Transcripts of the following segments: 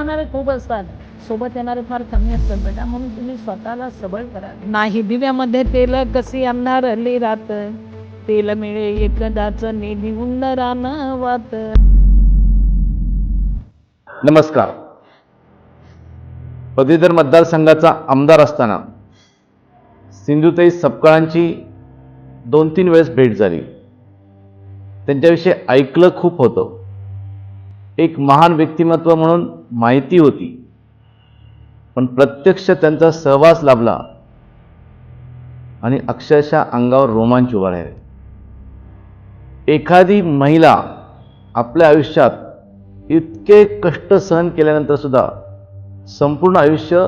राहणारे खूप असतात, सोबत येणारे फार कमी असतात बेटा, म्हणून तुम्ही स्वतःला सबळ करा. नाही दिव्यामध्ये तेल कशी अंधारली रात, तेल मिळे एकदाच निघून राहणं वात. नमस्कार. पदवीधर मतदारसंघाचा आमदार असताना सिंधुताई सपकाळांची 2-3 वेळेस भेट झाली. त्यांच्याविषयी ऐकलं खूप होतं. एक महान व्यक्तिमत्व म्हणून माहिती होती, पण प्रत्यक्ष त्यांचा सहवास लाभला आणि अक्षरशः अंगावर रोमांच उभा राहिले. एखादी महिला आपल्या आयुष्यात इतके कष्ट सहन केल्यानंतर सुद्धा संपूर्ण आयुष्य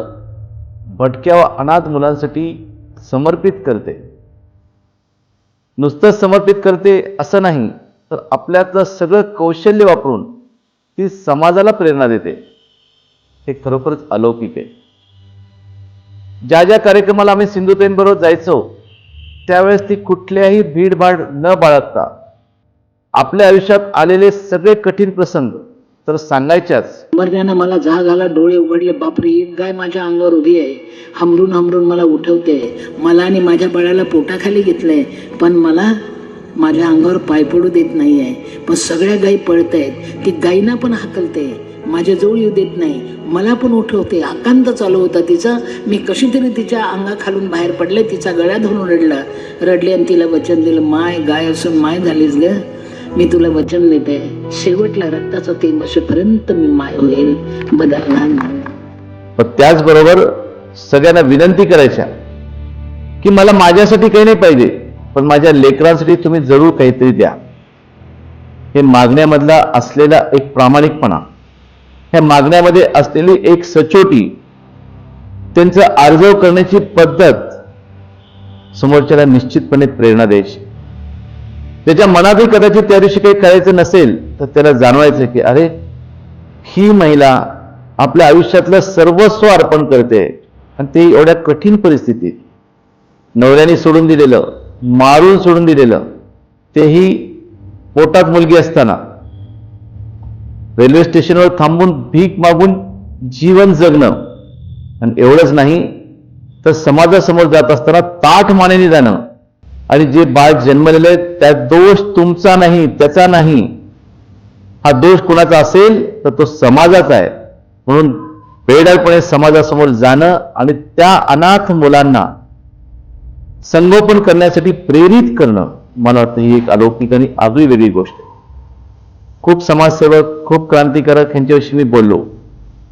भटक्या व अनाथ मुलांसाठी समर्पित करते. नुसतंच समर्पित करते असं नाही, तर आपल्यातलं सगळं कौशल्य वापरून ती समाजाला प्रेरणा देते. हे खरोखरच अलौकिक आहे. ज्या ज्या कार्यक्रमाला आम्ही सिंधुताईंबरोबर जायचो, त्यावेळेस ती कुठल्याही भीडभाड न बाळगता आपल्या आयुष्यात आलेले सगळे कठीण प्रसंग तर सांगायच्याच. मर्द्यानं मला जाग आला, डोळे उघडले, बापरे एक गाय माझ्या अंगावर उभी आहे, हमरून हमरून मला उठवते, मला आणि माझ्या बाळाला पोटाखाली घेतलंय, पण मला माझ्या अंगावर पाय पडू देत नाही आहे. पण सगळ्या गायी पळत आहेत, ती गायींना पण हाकलते, माझ्या जवळ येऊ देत नाही, मला पण उठवते. आकांत चालू होता तिचा. मी कशी तरी तिच्या अंगाखालून बाहेर पडले, तिचा गळ्या धरून रडले आणि तिला वचन दिलं, माय गाय असून माय झालीस ग, मी तुला वचन देते, शेवटला रक्ताचा थेंब असेपर्यंत मी माय होईल, बदलणार नाही. पण त्याचबरोबर सगळ्यांना विनंती करायच्या की मला माझ्यासाठी काही नाही पाहिजे, पण माझ्या लेकरांसाठी तुम्ही जरूर काहीतरी द्या. हे मागण्यामधला असलेला एक प्रामाणिकपणा, ह्या मागण्यामध्ये असलेली एक सचोटी, त्यांचं आर्जव करण्याची पद्धत समोरच्याला निश्चितपणे प्रेरणा द्यायची. त्याच्या मनातही कदाचित त्या दिवशी काही करायचं नसेल, तर त्याला जाणवायचं की अरे, ही महिला आपल्या आयुष्यातलं सर्वस्व अर्पण करते, आणि ते एवढ्या कठीण परिस्थितीत, नवऱ्याने सोडून दिलेलं, मारून सोडून दिलेलं, तेही पोटात मुलगी असताना रेल्वे स्टेशनवर थांबून भीक मागून जीवन जगणं, आणि एवढंच नाही तर समाजासमोर जात असताना ताठ मानेने जाणं, आणि जे बाळ जन्मलेलं आहे त्यात दोष तुमचा नाही, त्याचा नाही, हा दोष कुणाचा असेल तर तो समाजाचा आहे. म्हणून बेडरपणे समाजासमोर जाणं आणि त्या अनाथ मुलांना संगोपन करण्यासाठी प्रेरित करणं, मला वाटतं ही एक अलौकिक आणि आगळी वेगळी गोष्ट आहे. खूप समाजसेवक, खूप क्रांतिकारक ह्यांच्याविषयी मी बोललो,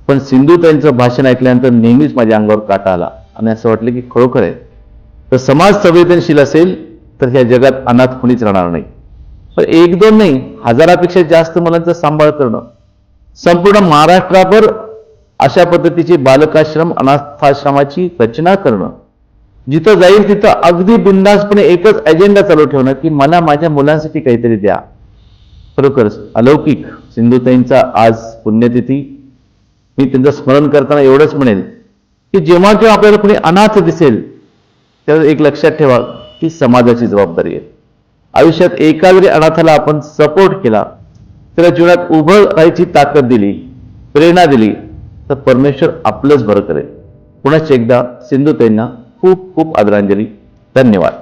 पण सिंधुताईंचं भाषण ऐकल्यानंतर नेहमीच माझ्या अंगावर काटा आला आणि असं वाटलं की खरोखर आहे, तर समाज संवेदनशील असेल तर ह्या जगात अनाथ कोणीच राहणार नाही. पण 1-2 नाही, हजारापेक्षा जास्त मुलांचा सांभाळ करणं, संपूर्ण महाराष्ट्राभर अशा पद्धतीचे बालकाश्रम, अनाथाश्रमाची रचना करणं, जिथं जाईल तिथं अगदी बिनधास्तपणे एकच अजेंडा चालू ठेवणं की मला माझ्या मुलांसाठी काहीतरी द्या. खरोखरच अलौकिक सिंधुताईंचा आज पुण्यतिथी. मी त्यांचं स्मरण करताना एवढंच म्हणेल की जेव्हा केव्हा आपल्याला कोणी अनाथ दिसेल, त्याला एक लक्षात ठेवा की समाजाची जबाबदारी आहे. आयुष्यात एका जरी अनाथाला आपण सपोर्ट केला, त्याला जीवनात उभं राहायची ताकद दिली, प्रेरणा दिली, तर परमेश्वर आपलंच बरं करेल. पुन्हा एकदा सिंधुताईंना खूप खूप आदरांजली. धन्यवाद.